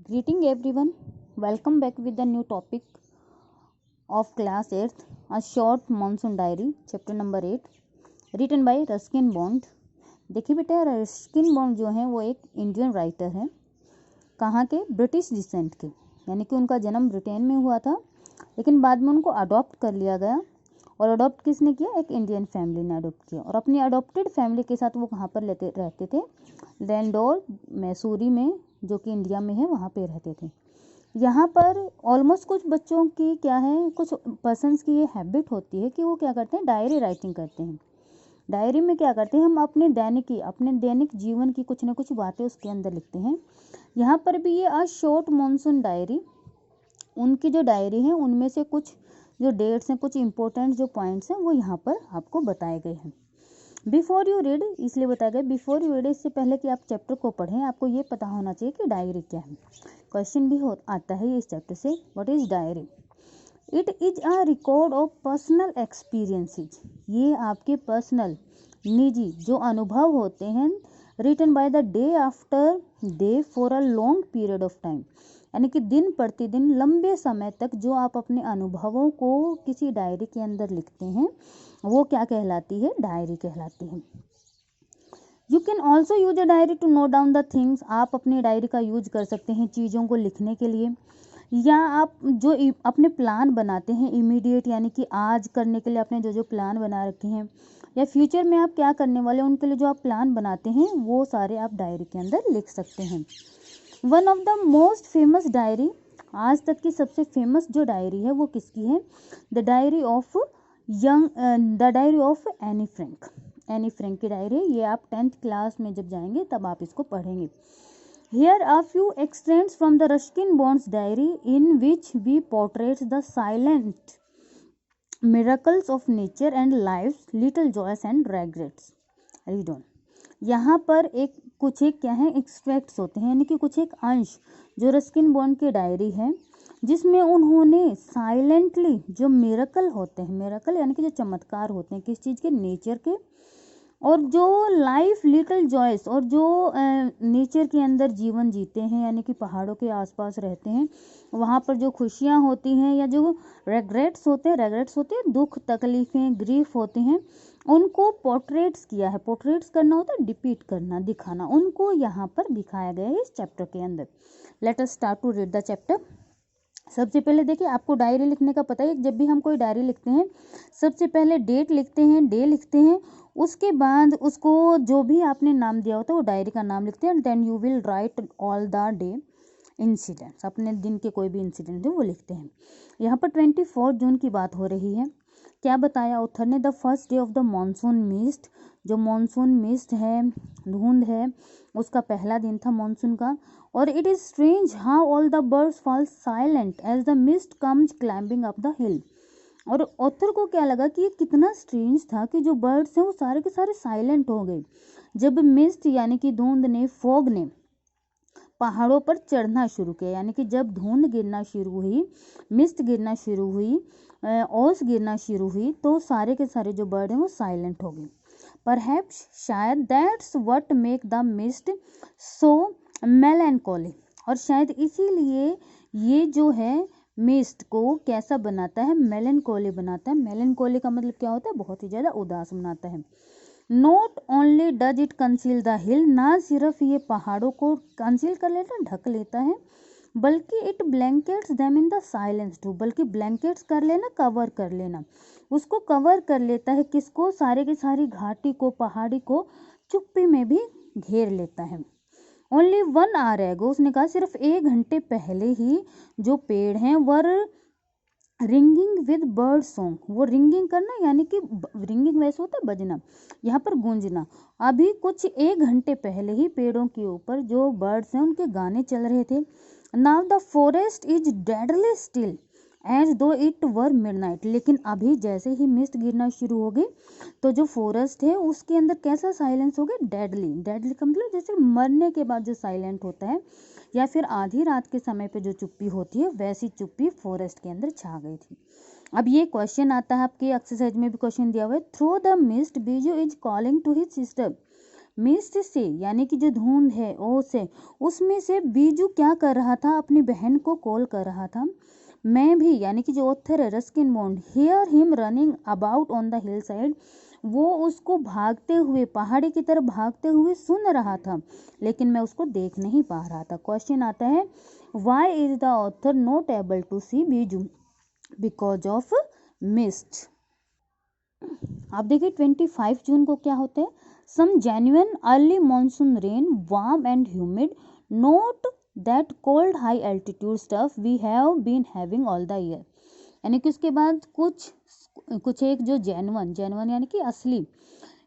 Greeting everyone. Welcome back with the new topic of class 8th, a short monsoon diary, chapter number 8, written by Ruskin bond. देखिए बेटा, Ruskin bond जो है वो एक Indian writer है. कहाँ के? ब्रिटिश डिसेंट के, यानी कि उनका जन्म ब्रिटेन में हुआ था, लेकिन बाद में उनको अडॉप्ट कर लिया गया. और अडॉप्ट किसने किया? एक इंडियन फैमिली ने अडॉप्ट किया. और अपनी अडॉप्टेड फैमिली के साथ वो कहाँ पर रहते थे? लैंडोर, मैसूरी में, जो कि इंडिया में है, वहाँ पे रहते थे. यहाँ पर ऑलमोस्ट कुछ बच्चों की क्या है, कुछ पर्सन्स की ये हैबिट होती है कि वो क्या करते हैं, डायरी राइटिंग करते हैं. डायरी में क्या करते हैं, हम अपने दैनिक जीवन की कुछ ना कुछ बातें उसके अंदर लिखते हैं. यहाँ पर भी ये आ शॉर्ट मॉनसून डायरी, उनकी जो डायरी है उनमें से कुछ जो डेट्स हैं, कुछ इंपॉर्टेंट जो पॉइंट्स हैं वो यहाँ पर आपको बताए गए हैं. बिफोर यू रीड, इसलिए बताया गया बिफोर यू रीड, इससे पहले कि आप चैप्टर को पढ़ें आपको ये पता होना चाहिए कि डायरी क्या है. क्वेश्चन भी आता है इस चैप्टर से, what is diary? It is a record of personal experiences. ये आपके पर्सनल, निजी जो अनुभव होते हैं, written by the day after day for a long period of time. यानी कि दिन प्रतिदिन लंबे समय तक जो आप अपने अनुभवों को किसी डायरी के अंदर लिखते हैं वो क्या कहलाती है? डायरी कहलाती है. You can also use a diary to note down the things. आप अपनी डायरी का यूज कर सकते हैं चीज़ों को लिखने के लिए, या आप जो अपने प्लान बनाते हैं इमीडिएट, यानी कि आज करने के लिए आपने जो जो प्लान बना रखे हैं, या फ्यूचर में आप क्या करने वाले हैं उनके लिए जो आप प्लान बनाते हैं वो सारे आप डायरी के अंदर लिख सकते हैं. One of the most famous diary, आज तक की सबसे फेमस जो डायरी है वो किसकी है? The diary of Anne Frank. Anne Frank की डायरी. ये आप 10th क्लास में जब जाएंगे तब आप इसको पढ़ेंगे. Here are few extracts from the Ruskin Bond's diary in which we portrays the silent miracles of nature and life's little joys and regrets. Read on. यहाँ पर कुछ एक क्या है, एक्सट्रैक्ट्स होते हैं, यानी कि कुछ एक अंश जो रस्किन बॉन्ड की डायरी है जिसमें उन्होंने साइलेंटली जो मिरेकल होते हैं, मिरेकल यानी कि जो चमत्कार होते हैं किस चीज़ के? नेचर के. और जो लाइफ लिटिल जॉयस, और जो नेचर के अंदर जीवन जीते हैं, यानी कि पहाड़ों के आसपास रहते हैं, वहाँ पर जो खुशियाँ होती हैं या जो रेग्रेट्स होते हैं, दुख, तकलीफ़ें, ग्रीफ होते हैं, उनको पोर्ट्रेट्स किया है. पोर्ट्रेट्स करना होता है डिपिक्ट करना, दिखाना, उनको यहाँ पर दिखाया गया है इस चैप्टर के अंदर. Let us start to read the chapter. सबसे पहले देखिए, आपको डायरी लिखने का पता है, जब भी हम कोई डायरी लिखते हैं सबसे पहले डेट लिखते हैं, डे लिखते हैं, उसके बाद उसको जो भी आपने नाम दिया होता है वो डायरी का नाम लिखते हैं. Then you will write all the day incidents, अपने दिन के कोई भी इंसिडेंट है वो लिखते हैं. यहाँ पर 24 जून की बात हो रही है. क्या बताया ऑथर ने? The first day of the monsoon mist. जो मॉनसून मिस्ट है, धुंध है, उसका पहला दिन था मॉनसून का. और it is strange how all the birds fall silent as the mist comes climbing up the hill. और ऑथर को क्या लगा कि ये कितना स्ट्रेंज था कि जो बर्ड्स हैं वो सारे के सारे साइलेंट हो गए जब मिस्ट यानी कि धुंध ने, फॉग ने पहाड़ों पर चढ़ना शुरू किया. यानी कि जब धुंध गिरना शुरू हुई, मिस्ट गिरना शुरू हुई, ओस गिरना शुरू हुई, तो सारे के सारे जो बर्ड हैं वो साइलेंट हो गए. परहैप्स, शायद, that's what make the mist so melancholy. और शायद इसीलिए ये जो है मिस्ट को कैसा बनाता है? मेलैंकोली बनाता है. मेलैंकोली का मतलब क्या होता है? बहुत ही ज़्यादा उदास बनाता है. Not only does it conceal the हिल, ना सिर्फ ये पहाड़ों को कंसील कर लेता है, ढक लेता है, बल्कि it blankets them in the silence too. बल्कि ब्लैंकेट्स कर लेना, कवर कर लेना, उसको कवर कर लेता है. किसको? सारे की सारी घाटी को, पहाड़ी को चुप्पी में भी घेर लेता है. ओनली 1 आवर एगो, उसने कहा सिर्फ 1 घंटे पहले ही जो पेड़ हैं वर रिंगिंग विद बर्ड सॉन्ग. वो रिंगिंग करना यानी कि रिंगिंग वैसे होता है बजना, यहाँ पर गूंजना. अभी कुछ 1 घंटे पहले ही पेड़ों के ऊपर जो बर्ड्स हैं उनके गाने चल रहे थे. Now the forest is deadly still as though it were midnight. लेकिन अभी जैसे ही मिस्ट गिरना शुरू हो गई तो जो फॉरेस्ट है उसके अंदर कैसा साइलेंस हो गया? डेडली. डेडली का मतलब जैसे मरने के बाद जो साइलेंट होता है, या फिर आधी रात के समय पे जो चुप्पी होती है, वैसी चुप्पी फॉरेस्ट के अंदर छा गई थी. अब ये क्वेश्चन आता है आपके एक्सरसाइज में भी क्वेश्चन दिया हुआ है. Through the mist Biju is calling to his sister. Mist से यानी कि जो धुंध है ओ से, उसमें से बीजू क्या कर रहा था, अपनी बहन को कॉल कर रहा था। मैं भी यानी कि जो ऑथर है Ruskin bond, hear him running about on the hill side, वो उसको भागते हुए पहाड़ी की तरफ भागते हुए सुन रहा था, लेकिन मैं उसको देख नहीं पा रहा था। क्वेश्चन आता है, why is the author not able to see Biju, because of mist. आप देखिए 25 जून को क्या होता है, some genuine early monsoon rain, warm and humid, not that cold high altitude stuff we have been having all the year. यानी कि उसके बाद कुछ एक जो जेन्युइन यानी कि असली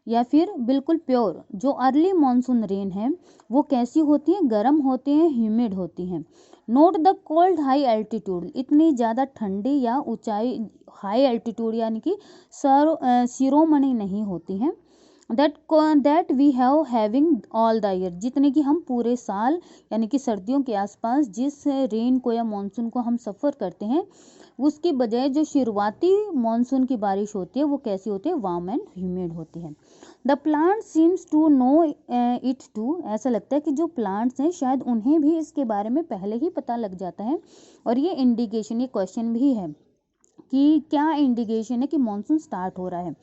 या फिर बिल्कुल प्योर जो अर्ली मॉनसून रेन है, वो कैसी होती है, गर्म होती हैं, ह्यूमिड होती हैं। Note the cold high altitude, इतनी ज़्यादा ठंडी या ऊंचाई हाई एल्टीट्यूड यानी कि शिरोमणि नहीं होती हैं। That we have having all the year, जितने कि हम पूरे साल यानी कि सर्दियों के आसपास जिस रेन को या मानसून को हम सफ़र करते हैं, उसकी बजाय जो शुरुआती मानसून की बारिश होती है वो कैसी होती है, वार्म एंड ह्यूमिड होती है। The plant seems to know it too, ऐसा लगता है कि जो प्लांट्स हैं शायद उन्हें भी इसके बारे में पहले ही पता लग जाता है। और ये इंडिकेशन, ये क्वेश्चन भी है कि क्या इंडिकेशन है कि मानसून स्टार्ट हो रहा है।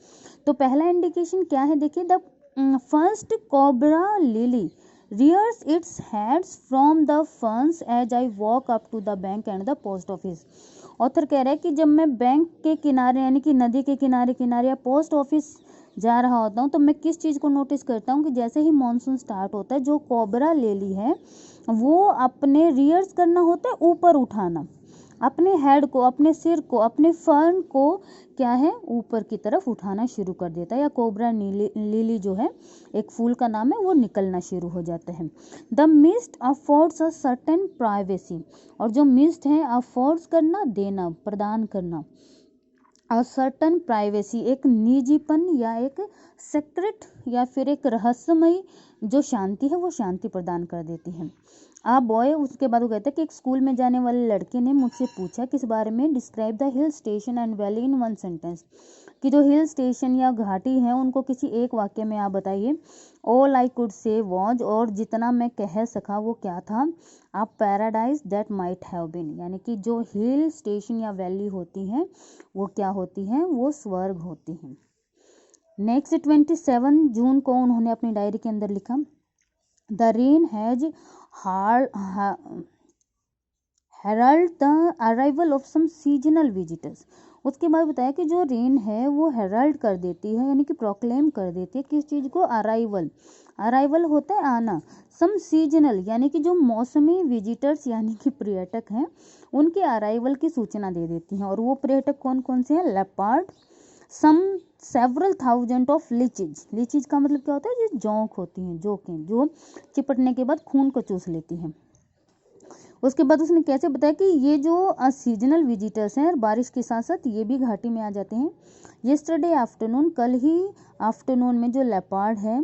तो पहला इंडिकेशन क्या है, देखिए, the first cobra lily rears its heads from the ferns as I walk up to the bank and the post office। Author कह रहा है कि जब मैं बैंक के किनारे यानी कि नदी के किनारे किनारे या पोस्ट ऑफिस जा रहा होता हूँ, तो मैं किस चीज़ को नोटिस करता हूँ कि जैसे ही मॉनसून स्टार्ट होता है, जो कोबरा लिली है वो अपने रियर्स करना होता है, ऊपर उठाना, अपने हेड को, अपने सिर को, अपने फर्न को क्या है, ऊपर की तरफ उठाना शुरू कर देता है। या कोबरा लिली जो है एक फूल का नाम है, वो निकलना शुरू हो जाता है। The mist affords a certain privacy, और जो मिस्ट है अफोर्ड्स करना, देना, प्रदान करना, अ सर्टेन प्राइवेसी, एक निजीपन या एक सेक्रेट या फिर एक रहस्यमयी जो शांति है वो शांति प्रदान कर देती है। बॉय, उसके बाद वो कहता है कि एक स्कूल में जाने वाले लड़के ने मुझसे पूछा किस बारे में, describe the hill station and valley in one sentence, कि जो हिल स्टेशन या घाटी है उनको किसी एक वाक्य में आप बताइए। All I could say was, और जितना मैं कह सका वो क्या था, आप paradise that might have been, यानी कि जो हिल स्टेशन या वैली होती हैं वो क्या होती हैं, वो स्वर्ग होती हैं। नेक्स्ट 27 जून को उन्होंने अपनी डायरी के अंदर लिखा, the rain has herald the arrival of some seasonal visitors। उसके बाद बताया कि जो रेन है वो हेराल्ड कर देती है यानी कि प्रोक्लेम कर देती है किस चीज़ को, अराइवल होता है आना, सम सीजनल यानी कि जो मौसमी विजिटर्स यानी कि पर्यटक हैं उनके अराइवल की सूचना दे देती हैं। और वो पर्यटक कौन कौन से हैं, leopard, some several thousand of leeches का मतलब क्या होता है, जो जोंक होती हैं, जोकें जो चिपटने के बाद खून को चूस लेती हैं। उसके बाद उसने कैसे बताया कि ये जो सीजनल विजिटर्स हैं बारिश के साथ साथ ये भी घाटी में आ जाते हैं। येस्टरडे आफ्टरनून, कल ही आफ्टरनून में जो लेपर्ड है,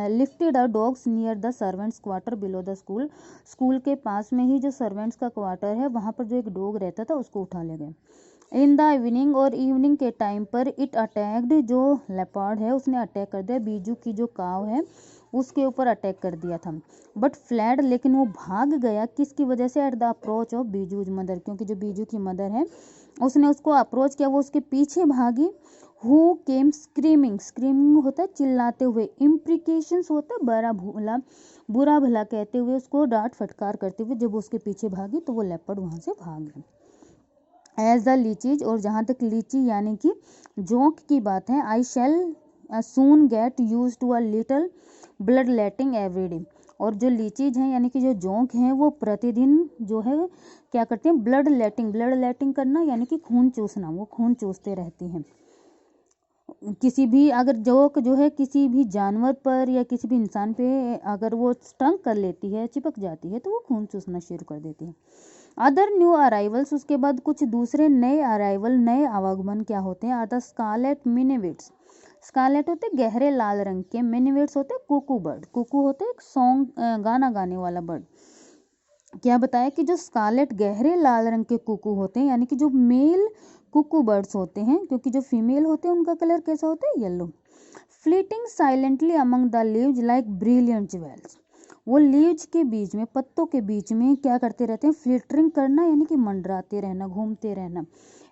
lifted a dogs near the servants quarter below the school के पास में ही जो सर्वेंट्स का क्वार्टर है वहाँ पर जो एक डॉग रहता था उसको उठा ले गए। इन द इवनिंग, और इवनिंग के टाइम पर, इट अटैक्ड, जो लेपर्ड है उसने अटैक कर दिया बीजू की जो काव है उसके ऊपर अटैक कर दिया था। बट फ्लैड, लेकिन वो भाग गया किसकी वजह से, at the approach of Biju's mother, क्योंकि जो बीजू की मदर है उसने उसको अप्रोच किया, वो उसके पीछे भागी। हु केम स्क्रीमिंग होता है चिल्लाते हुए, इम्प्रिकेशंस होता है बुरा भला कहते हुए, उसको डांट फटकार करते हुए जब उसके पीछे भागी तो वो लेपर्ड वहाँ से भाग गया। एज द लीचीज, और जहाँ तक लीची यानी कि जोंक की बात है, I shall soon get used to a little bloodletting every day, और जो लीचीज हैं यानी कि जो जोंक हैं वो प्रतिदिन जो है क्या करते हैं, ब्लड लेटिंग करना यानी कि खून चूसना, वो खून चूसते रहती हैं। किसी भी अगर जोंक जो है किसी भी जानवर पर या किसी भी इंसान पे अगर वो स्टंक कर लेती है, चिपक जाती है, तो वो खून चूसना शुरू कर देती है। अदर न्यू अराइवल्स, उसके बाद कुछ दूसरे नए अराइवल, नए आवागमन क्या होते हैं, आर द स्कारलेट मिनिवेट्स, स्कारलेट होते गहरे लाल रंग के, मिनिवेट्स होते कुकू बर्ड, कुकू होते एक सॉन्ग गाना गाने वाला बर्ड। क्या बताया कि जो स्कारलेट गहरे लाल रंग के कुकू होते हैं यानी कि जो मेल कुकू बर्ड्स होते हैं, क्योंकि जो फीमेल होते हैं उनका कलर कैसा होता है, yellow. Fleeting silently among the leaves like brilliant jewels. वो लीव्स के बीच में, पत्तों के बीच में क्या करते रहते हैं, फ्लिटरिंग करना यानी कि मंडराते रहना, घूमते रहना।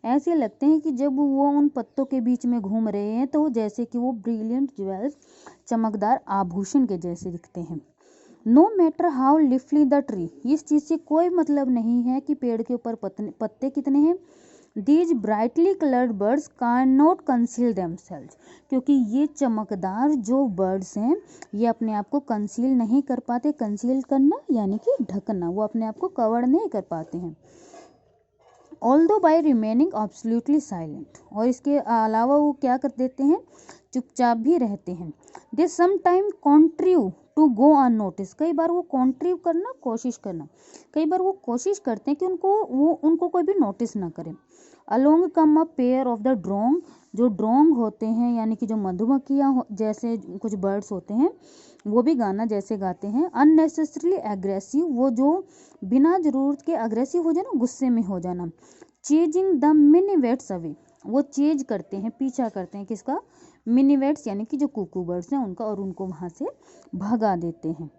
ऐसे लगते हैं कि जब वो उन पत्तों के बीच में घूम रहे हैं तो जैसे कि वो ब्रिलियंट ज्वेल्स, चमकदार आभूषण के जैसे दिखते हैं। नो मैटर हाउ लिफली द ट्री, इस चीज़ से कोई मतलब नहीं है कि पेड़ के ऊपर पत्ते कितने हैं। These brightly coloured birds can not conceal themselves, क्योंकि ये चमकदार जो बर्ड्स हैं ये अपने आप को कंसील नहीं कर पाते। कंसील करना यानी कि ढकना, वो अपने आप को कवर नहीं कर पाते हैं। Although by remaining absolutely silent, और इसके अलावा वो क्या कर देते हैं, चुपचाप भी रहते हैं। They some time contrive to go unnoticed, कई बार वो कॉन्ट्रीव करना, कोशिश करना, कई बार वो कोशिश करते हैं कि उनको कोई भी नोटिस ना करे। Along come a pair of the drongo, जो ड्रोंग होते हैं यानी कि जो मधुमक्खियाँ जैसे कुछ बर्ड्स होते हैं वो भी गाना जैसे गाते हैं। अननेसेसरीली एग्रेसिव, वो जो बिना जरूरत के अग्रेसिव हो जाए ना, गुस्से में हो जाना। चेजिंग द मिनीवेट्स अवे, वो चेज करते हैं, पीछा करते हैं किसका, मिनीवेट्स यानी कि जो कुकू बर्ड्स हैं उनका, और उनको वहाँ से भगा देते हैं।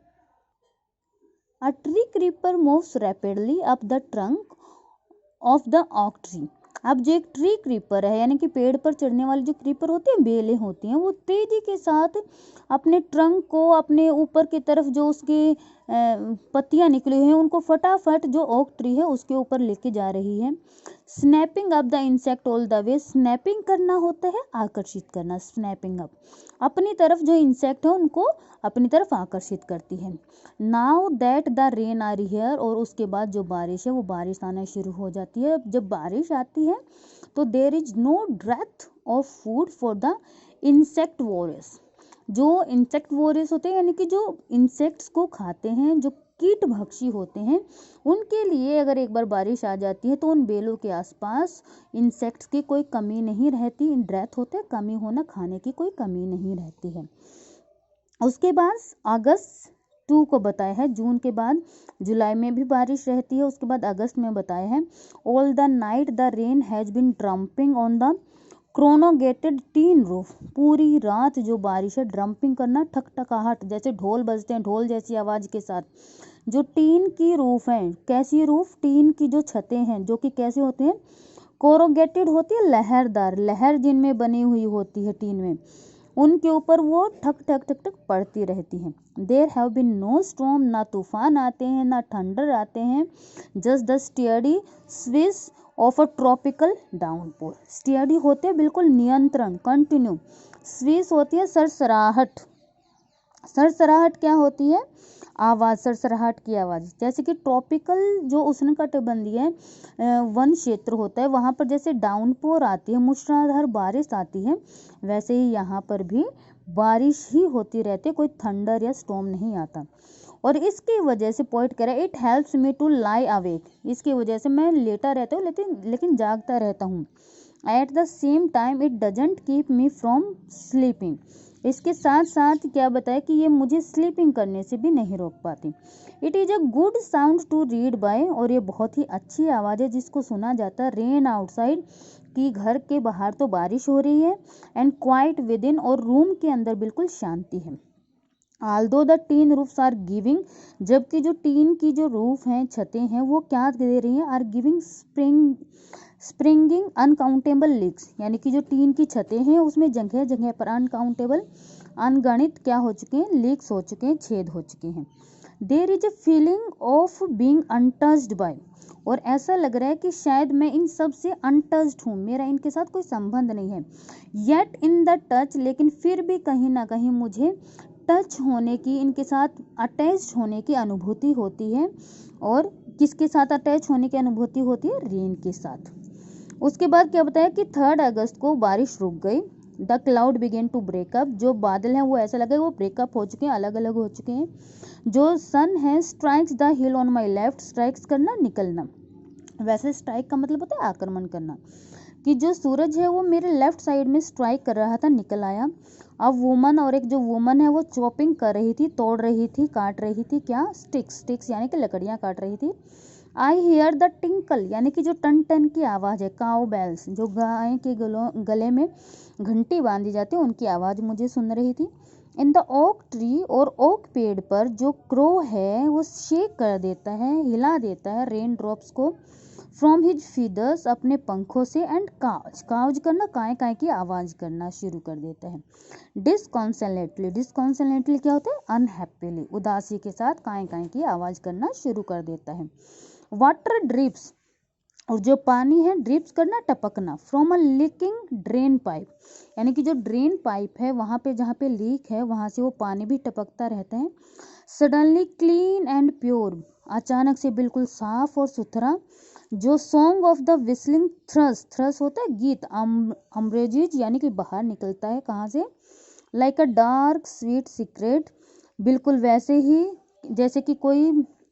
A tree creeper moves rapidly up the trunk of the ऑक ट्री। अब जो एक ट्री क्रीपर है यानी कि पेड़ पर चढ़ने वाली जो क्रीपर होती है, बेलें होती हैं, वो तेजी के साथ अपने ट्रंक को, अपने ऊपर की तरफ जो उसकी पत्तियां निकली हुई हैं उनको फटाफट जो ओक ट्री है उसके ऊपर लेके जा रही है। Snapping up the insect all the way, snapping करना होता है आकर्षित करना, स्नैपिंग अप, अपनी तरफ जो इंसेक्ट है उनको अपनी तरफ आकर्षित करती है। Now that the rain are here, और उसके बाद जो बारिश है वो बारिश आना शुरू हो जाती है। जब बारिश आती है तो there is no death of food for the insect warriors, जो इंसेक्ट वॉरियर्स होते हैं यानी कि जो इंसेक्ट्स को खाते हैं, जो कीट भक्षी होते हैं, उनके लिए अगर एक बार बारिश आ जाती है तो उन बेलों के आसपास इंसेक्ट्स की कोई कमी नहीं रहती। डेथ होता है, कमी होना, खाने की कोई कमी नहीं रहती है। उसके बाद अगस्त 2 को बताया है, जून के बाद जुलाई में भी बारिश रहती है। उसके बाद अगस्त में बताया है, all the night the rain has been drumming on the corrugated tin roof, पूरी रात जो बारिश है, ड्रम्पिंग करना, ठकठकाहट, जैसे ढोल बजते हैं, ढोल जैसी आवाज़ के साथ, जो टीन की रूफ है, कैसी रूफ, टीन की जो छतें हैं जो कि कैसे होते हैं, कोरोगेटेड होती है, लहरदार, लहर जिनमें बनी हुई होती है टीन में, उनके ऊपर वो ठक ठक ठक ठक पड़ती रहती हैं। There have been no storm, ना तूफान आते हैं ना थंडर आते हैं, just the steady swish of a tropical downpour. Steady होते हैं बिल्कुल नियंत्रण, कंटिन्यू। स्विश होती है सरसराहट, सरसराहट क्या होती है, आवाज़, सरसराहट की आवाज़। जैसे कि ट्रॉपिकल जो उष्णकटिबंधीय वन क्षेत्र होता है वहाँ पर जैसे डाउनपोर आती है, मूसलाधार बारिश आती है, वैसे ही यहाँ पर भी बारिश ही होती रहती है, कोई थंडर या स्टॉर्म नहीं आता। और इसकी वजह से पोइट कह रहा है, it helps me to lie awake, इसकी वजह से मैं लेटा रहता हूँ लेकिन जागता रहता हूँ। At the same time it doesn't keep me from sleeping, इसके साथ साथ क्या बताया कि ये मुझे स्लीपिंग करने से भी नहीं रोक पाती। It is a good sound to read by, और ये बहुत ही अच्छी आवाज़ है जिसको सुना जाता है। रेन आउटसाइड, कि घर के बाहर तो बारिश हो रही है, एंड क्वाइट विद इन, और रूम के अंदर बिल्कुल शांति है। Although the tin roofs are giving, जबकि जो टीन की जो रूफ हैं, छतें हैं, वो क्या दे रही हैं, are giving springing uncountable leaks, यानी कि जो टीन की छतें हैं उसमें जगह जगह पर अनकाउंटेबल, अनगणित क्या हो चुके हैं, लीक्स हो चुके हैं, छेद हो चुके हैं। There is a feeling of being untouched by, और ऐसा लग रहा है कि शायद मैं इन सब से अनटच्ड हूँ, मेरा इनके साथ कोई संबंध नहीं है। येट इन द टच, लेकिन फिर भी कहीं ना कहीं मुझे टच होने की, इनके साथ अटैच होने की अनुभूति होती है। और किसके साथ अटैच होने की अनुभूति होती है, रेन के साथ। उसके बाद क्या बताया कि 3 अगस्त को बारिश रुक गई। The cloud begin to break up, जो बादल हैं वो ऐसा लगा वो ब्रेकअप हो चुके हैं, अलग अलग हो चुके हैं। जो सन है strikes the hill on my left, strikes करना, निकलना, वैसे स्ट्राइक का मतलब होता है आक्रमण करना, कि जो सूरज है वो मेरे लेफ्ट साइड में स्ट्राइक कर रहा था, निकल आया। अब वुमन, और एक जो वुमन है वो चॉपिंग कर रही थी, तोड़ रही थी, काट रही थी, क्या, स्टिक्स यानी कि लकड़ियाँ काट रही थी। आई हेयर द टिंकल, यानी कि जो टन टन की आवाज़ है, काउ बेल्स, जो गाय के गले में घंटी बांधी जाती है उनकी आवाज़ मुझे सुन रही थी। इन द ओक ट्री, और ओक पेड़ पर जो क्रो है वो शेक कर देता है, हिला देता है रेन ड्रॉप्स को फ्रॉम हिज फीदर्स, अपने पंखों से, एंड काउज, काउज करना काय काय की आवाज़ करना शुरू कर देता है। डिस्कॉन्सोलेटली, डिस्कॉन्सोलेटली क्या होता है, अनहैप्पीली, उदासी के साथ काय काय की आवाज़ करना शुरू कर देता है। वाटर ड्रिप्स, और जो पानी है ड्रिप्स करना, टपकना, from a leaking drain pipe, यानी कि जो ड्रेन पाइप है वहाँ पे जहाँ पे लीक है वहाँ से वो पानी भी टपकता रहता है। सडनली क्लीन एंड प्योर, अचानक से बिल्कुल साफ और सुथरा। जो सॉन्ग ऑफ द विस्लिंग थ्रस, थ्रस होता है गीत, अम्ब्रेजिज, यानी कि बाहर निकलता है कहाँ से, लाइक अ डार्क स्वीट सीक्रेट, बिल्कुल वैसे ही जैसे कि कोई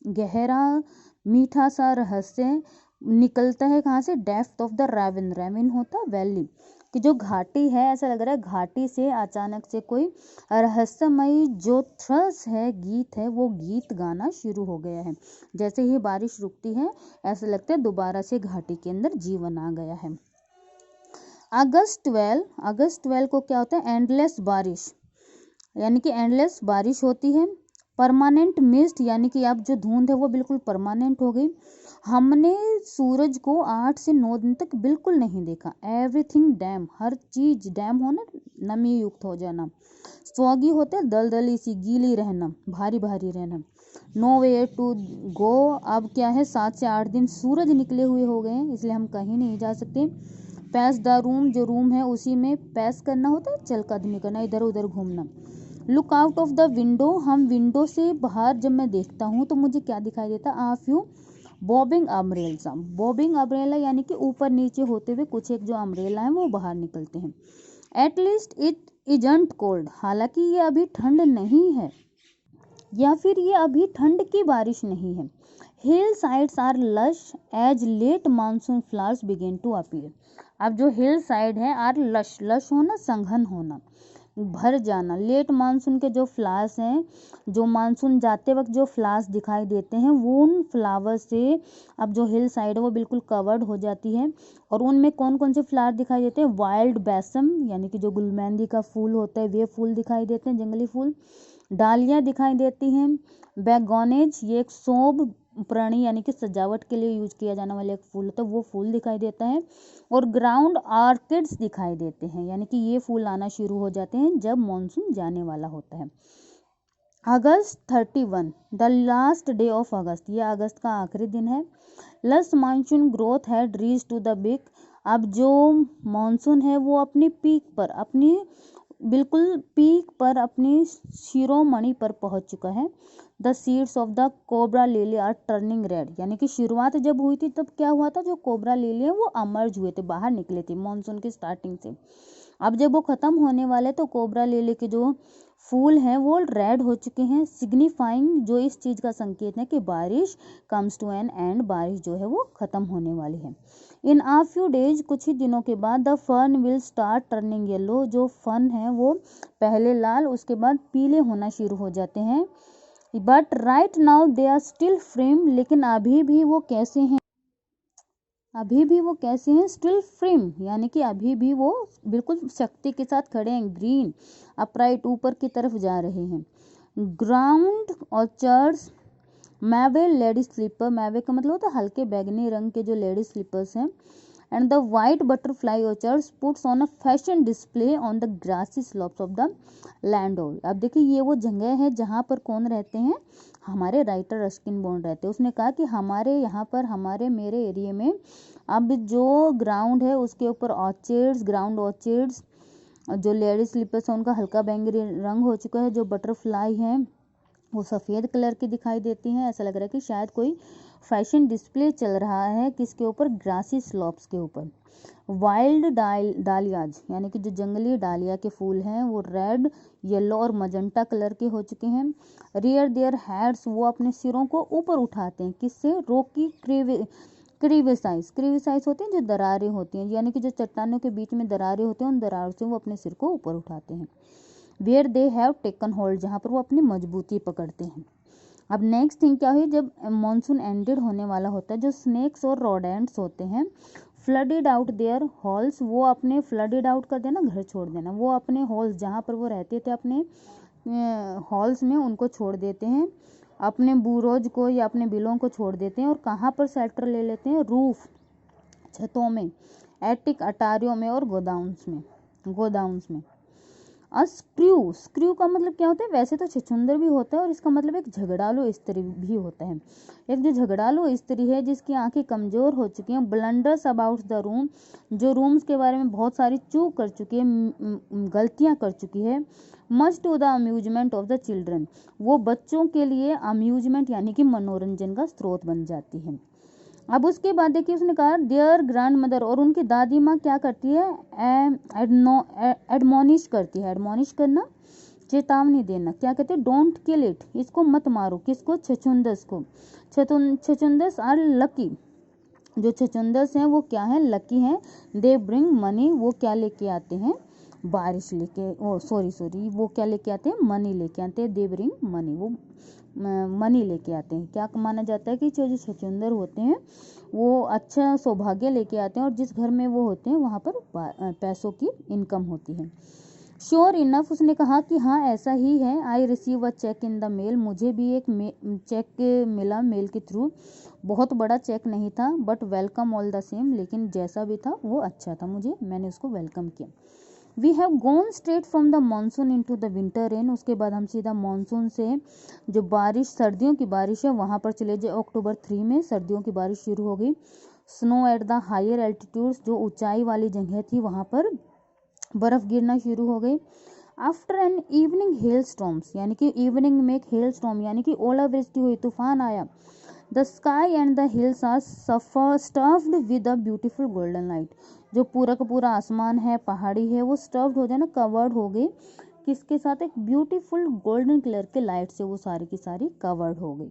गहरा मीठा सा रहस्य निकलता है कहाँ से, डेप्थ ऑफ द रेविन, रेविन होता है वैली, कि जो घाटी है, ऐसा लग रहा है घाटी से अचानक से कोई रहस्यमयी जो थ्रस है, गीत है, वो गीत गाना शुरू हो गया है। जैसे ही बारिश रुकती है ऐसा लगता है दोबारा से घाटी के अंदर जीवन आ गया है। अगस्त 12, अगस्त 12 को क्या होता है, एंडलेस बारिश, यानी कि एंडलेस बारिश होती है। परमानेंट मिस्ट, यानी कि अब जो धुंध है वो बिल्कुल परमानेंट हो गई। हमने सूरज को 8 से 9 दिन तक बिल्कुल नहीं देखा। एवरीथिंग डैम, हर चीज डैम होना, नमी युक्त हो जाना। स्वॉगी होते हैं दलदली सी, गीली रहना, भारी भारी रहना। नो वे टू गो, अब क्या है 7 से 8 दिन सूरज निकले हुए हो गए हैं, इसलिए हम कहीं नहीं जा सकते। पैस द रूम, जो रूम है उसी में पैस करना होता है, चलकदमी करना, इधर उधर घूमना। Look out of the window, हम विंडो से बाहर जब मैं देखता हूँ तो मुझे क्या दिखाई देता, आ few bobbing umbrella, bobbing umbrella यानी कि ऊपर नीचे होते हुए कुछ एक जो अम्ब्रेला है वो बाहर निकलते हैं। एटलीस्ट इट इजंट कोल्ड, हालांकि ये अभी ठंड नहीं है, या फिर ये अभी ठंड की बारिश नहीं है। Hillsides are lush as late monsoon flowers begin to appear, अब जो हिल साइड है आर लश, लश होना संघन होना, भर जाना। लेट मानसून के जो फ्लावर्स हैं, जो मानसून जाते वक्त जो फ्लावर्स दिखाई देते हैं, वो उन फ्लावर से अब जो हिल साइड है वो बिल्कुल कवर्ड हो जाती है। और उनमें कौन कौन से फ्लावर दिखाई देते हैं, वाइल्ड बैसम, यानी कि जो गुलमेंदी का फूल होता है वे फूल दिखाई देते हैं, जंगली फूल। डालियाँ दिखाई देती हैं। बैगोनेज, ये एक शोभ प्राणी यानी कि सजावट के लिए यूज किया जाने वाला एक फूल होता है, वो फूल दिखाई देता है। और ग्राउंड ऑर्किड्स दिखाई देते हैं, यानी कि ये फूल आना शुरू हो जाते हैं जब मॉनसून जाने वाला होता है। August 31, the last day of August, ये अगस्त का आखिरी दिन है। Lush monsoon growth had reach to the big, अब जो मानसून है वो अपनी पीक पर, अपनी बिल्कुल पीक पर, अपनी शिरोमणि पर पहुंच चुका है। The seeds of the cobra lily are turning red, यानी कि शुरुआत जब हुई थी तब क्या हुआ था, जो कोबरा लिली है वो अमर्ज हुए थे, बाहर निकले थे मानसून की स्टार्टिंग से। अब जब वो खत्म होने वाले तो कोबरा लिली के जो फूल हैं वो रेड हो चुके हैं, सिग्निफाइंग, जो इस चीज़ का संकेत है कि बारिश कम्स टू एन एंड, बारिश जो है वो ख़त्म होने वाली है। इन आ फ्यू डेज, कुछ ही दिनों के बाद, the fern will start turning yellow, जो फन है वो पहले लाल उसके बाद पीले होना शुरू हो जाते हैं। But right now they are still frame, लेकिन अभी भी वो कैसे हैं, अभी भी वो कैसे हैं, स्टिल फ्रेम, यानी कि अभी भी वो बिल्कुल शक्ति के साथ खड़े हैं, ग्रीन अपराइट ऊपर की तरफ जा रहे हैं। Ground orchards, mauve lady slipper, mauve का मतलब होता है हल्के बैगनी रंग के जो लेडी स्लीपर्स हैं। And the white butterfly orchards puts on a fashion display on the grassy slopes of the land. अब देखिए ये वो जगह है जहाँ पर कौन रहते हैं, हमारे राइटर रस्किन बॉन्ड रहते हैं। उसने कहा कि हमारे यहाँ पर, हमारे मेरे एरिया में अब जो ग्राउंड है उसके ऊपर ऑर्चिड्स, ग्राउंड ऑर्चिड्स, जो लेडी स्लीपर्स है उनका हल्का बैंगनी रंग हो चुका है, जो बटरफ्लाई हैं वो सफ़ेद कलर की दिखाई देती हैं। ऐसा लग रहा है कि शायद कोई फैशन डिस्प्ले चल रहा है, किसके ऊपर, ग्रासी स्लॉप्स के ऊपर। वाइल्ड डालियाज, यानी कि जो जंगली डालिया के फूल हैं वो रेड, येलो और मजंटा कलर के हो चुके हैं। रियर देयर हेड्स, वो अपने सिरों को ऊपर उठाते हैं, किससे, रोकी क्रीविसाइज, क्रीविसाइज होते हैं जो दरारें होती हैं, यानी कि जो चट्टानों के बीच में दरारें होती हैं, उन दरारों से वो अपने सिर को ऊपर उठाते हैं। Where they have taken hold, जहाँ पर वो अपनी मजबूती पकड़ते हैं। अब नेक्स्ट थिंग क्या हुई, जब मॉनसून एंडेड होने वाला होता है, जो स्नेक्स और रोडेंट्स होते हैं फ्लडेड आउट देयर हॉल्स, वो अपने फ्लडेड आउट कर देना, घर छोड़ देना, वो अपने हॉल्स जहाँ पर वो रहते थे अपने हॉल्स में उनको छोड़ देते हैं, अपने बुरोज को या अपने बिलों को छोड़ देते हैं और कहाँ पर शेल्टर ले लेते हैं, रूफ छतों में, एटिक अटारियों में और गोदाउन्स में। स्क्रू, स्क्रू का मतलब क्या होता है, वैसे तो छछूंदर भी होता है और इसका मतलब एक झगड़ालू स्त्री भी होता है। एक जो झगड़ालू स्त्री है जिसकी आंखें कमजोर हो चुकी हैं, ब्लंडर्स अबाउट द रूम, जो रूम्स के बारे में बहुत सारी चूक कर चुकी है, गलतियां कर चुकी है, much to the amusement of the children, वो बच्चों के लिए अम्यूजमेंट यानी कि मनोरंजन का स्रोत बन जाती है। अब उसके बाद देखिए उसने कहा देयर ग्रैंड मदर, और उनकी दादी माँ क्या करती है, एडमोनिश करती है, एडमोनिश करना चेतावनी देना, क्या कहते हैं, डोंट किल इट, इसको मत मारो, किसको, छछुंदस को। छछुंदस आर लकी, जो छछुंदस हैं वो क्या है, लकी हैं। दे ब्रिंग मनी, वो क्या लेके आते हैं, बारिश लेके, सॉरी वो क्या लेके आते हैं, मनी लेके आते हैं, दे ब्रिंग मनी, वो मनी लेके आते हैं। क्या माना जाता है कि जो छछूंदर होते हैं वो अच्छा सौभाग्य लेके आते हैं और जिस घर में वो होते हैं वहाँ पर पैसों की इनकम होती है। श्योर इनफ, उसने कहा कि हाँ ऐसा ही है। I receive a cheque in the mail, मुझे भी एक चेक मिला मेल के थ्रू, बहुत बड़ा चेक नहीं था, but welcome all the same, लेकिन जैसा भी था वो अच्छा था, मैंने उसको वेलकम किया। We have gone straight from the monsoon into the winter rain, उसके बाद हम सीधा मानसून से जो बारिश, सर्दियों की बारिश है वहाँ पर चले जाए। अक्टूबर 3 में सर्दियों की बारिश शुरू हो गई। Snow at the higher altitudes, जो ऊंचाई वाली जगह थी वहाँ पर बर्फ़ गिरना शुरू हो गई। After an evening hello storms, यानी कि इवनिंग में एक हेल स्टॉर्म यानी कि ओलावृष्टि हुई, तूफान आया। The sky and the hills are stuffed with a beautiful golden light, जो पूरा का पूरा आसमान है, पहाड़ी है, वो स्टफ्ड हो जाए ना, कवर्ड हो गई, किसके साथ, एक ब्यूटीफुल गोल्डन कलर के लाइट से वो सारी की सारी कवर्ड हो गई।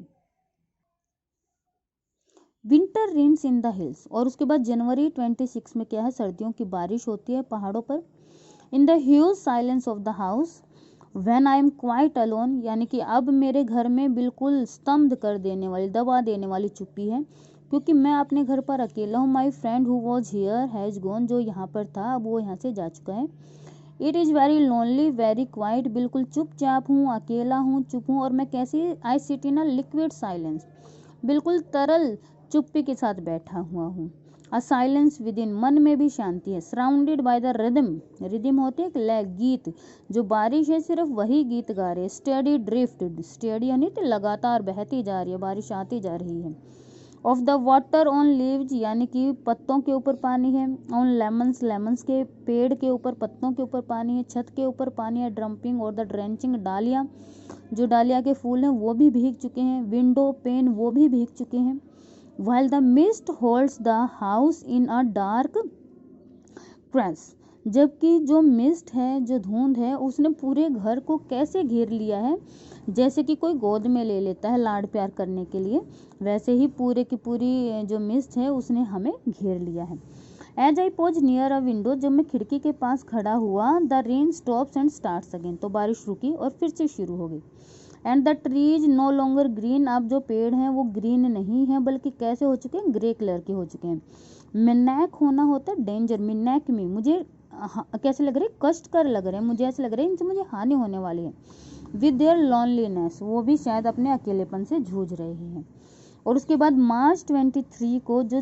Winter rains in the hills, और उसके बाद जनवरी 26 में क्या है, सर्दियों की बारिश होती है पहाड़ों पर। In the huge silence of the house when I am quite alone, यानी कि अब मेरे घर में बिल्कुल स्तब्ध कर देने वाली, दबा देने वाली चुप्पी है, क्योंकि मैं अपने घर पर अकेला हूँ। My friend who was here has gone, जो यहाँ पर था अब वो यहाँ से जा चुका है। It is very lonely very quite, बिल्कुल चुपचाप हूँ, अकेला हूँ, चुप हूँ, और मैं कैसी, I sit in a liquid silence, बिल्कुल तरल चुप्पी के साथ बैठा हुआ हूँ। अ साइलेंस विद इन, मन में भी शांति है। Surrounded by the rhythm, rhythm होते एक गीत, जो बारिश है सिर्फ वही गीत गा रहे। स्टेडी ड्रिफ्ट, स्टेडी यानी तो लगातार बहती जा रही है, बारिश आती जा रही है। Of the water on leaves, यानी कि पत्तों के ऊपर पानी है। ऑन लेमन्स, लेमन्स के पेड़ के ऊपर, पत्तों के ऊपर पानी है। छत के ऊपर पानी है। ड्रम्पिंग और द ड्रेंचिंग, डालियाँ, जो डालिया के फूल हैं वो भी भीग चुके हैं। विंडो पेन वो भी भीग चुके हैं। While the mist holds the house in a dark press, जबकि जो मिस्ट है, जो धुंध है, उसने पूरे घर को कैसे घेर लिया है, जैसे कि कोई गोद में ले लेता है लाड प्यार करने के लिए, वैसे ही पूरे की पूरी जो मिस्ट है उसने हमें घेर लिया है। As I pose near a window, जब मैं खिड़की के पास खड़ा हुआ, the rain stops and starts again, तो बारिश रुकी और फिर से शुरू हो गई। And the trees no longer green, अब जो पेड़ हैं वो ग्रीन नहीं है, बल्कि कैसे हो चुके हैं, ग्रे कलर के हो चुके हैं। मिन्नैक होना होता है डेंजर, मिन्नैक में मुझे कैसे लग रहे, कष्ट कर लग रहे हैं, मुझे ऐसे लग रहा है इनसे मुझे हानि होने वाली है। विद देयर लॉनलीनेस, वो भी शायद अपने अकेलेपन से जूझ रहे हैं। और उसके बाद मार्च 23 को जो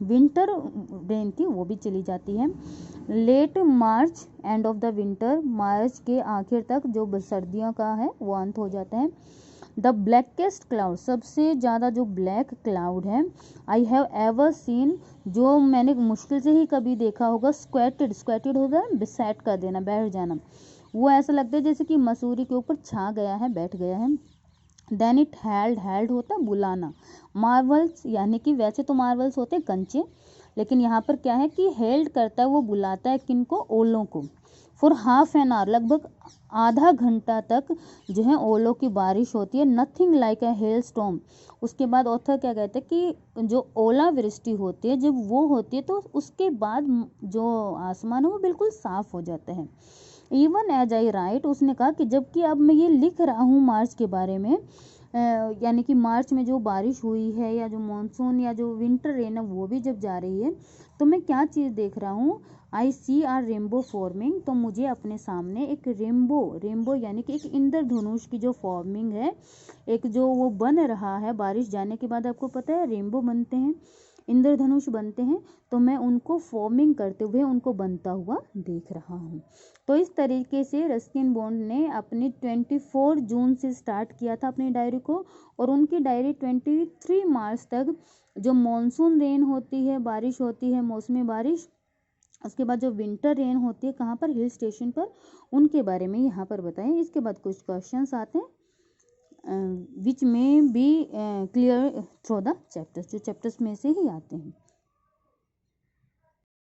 विंटर रेन थी वो भी चली जाती है। Late March end of the winter, मार्च के आखिर तक जो सर्दियों का है वो अंत हो जाता है। द ब्लैकेस्ट क्लाउड, सबसे ज़्यादा जो ब्लैक क्लाउड है, आई हैव एवर सीन, जो मैंने मुश्किल से ही कभी देखा होगा। स्क्वेटेड, स्क्वेटेड होता है बिसेट कर देना, बैठ जाना, वो ऐसा लगता है जैसे कि मसूरी के ऊपर छा गया है, बैठ गया है। देन इट हेल्ड, हेल्ड होता है बुलाना। मार्वल्स, यानी कि वैसे तो मार्वल्स होते हैं कंचे, लेकिन यहाँ पर क्या है कि हेल्ड करता है, वो बुलाता है किनको, ओलों को। फॉर हाफ एन आवर, लगभग आधा घंटा तक जो है ओलों की बारिश होती है। नथिंग लाइक अ हेल स्टॉर्म। उसके बाद ऑथर क्या कहते हैं कि जो ओलावृष्टि होती है जब वो होती है तो उसके बाद जो आसमान है वो बिल्कुल साफ हो जाता है। इवन एज आई राइट, उसने कहा कि जबकि अब मैं ये लिख रहा हूँ मार्च के बारे में, यानी कि मार्च में जो बारिश हुई है या जो मानसून या जो विंटर रेन है वो भी जब जा रही है तो मैं क्या चीज़ देख रहा हूँ, आई सी आर रेनबो फॉर्मिंग। तो मुझे अपने सामने एक रेनबो यानी कि एक इंद्रधनुष की जो फॉर्मिंग है, एक जो वो बन रहा है बारिश जाने के बाद, आपको पता है रेनबो बनते हैं, इंद्रधनुष बनते हैं, तो मैं उनको फॉर्मिंग करते हुए उनको बनता हुआ देख रहा हूँ। तो इस तरीके से रस्किन बॉन्ड ने अपनी 24 जून से स्टार्ट किया था अपनी डायरी को, और उनकी डायरी 23 मार्च तक जो मॉनसून रेन होती है, बारिश होती है, मौसमी बारिश, उसके बाद जो विंटर रेन होती है कहाँ पर, हिल स्टेशन पर, उनके बारे में यहाँ पर बताएं। इसके बाद कुछ क्वेश्चंस आते हैं which may be clear through the chapters, जो चैप्टर्स में से ही आते हैं।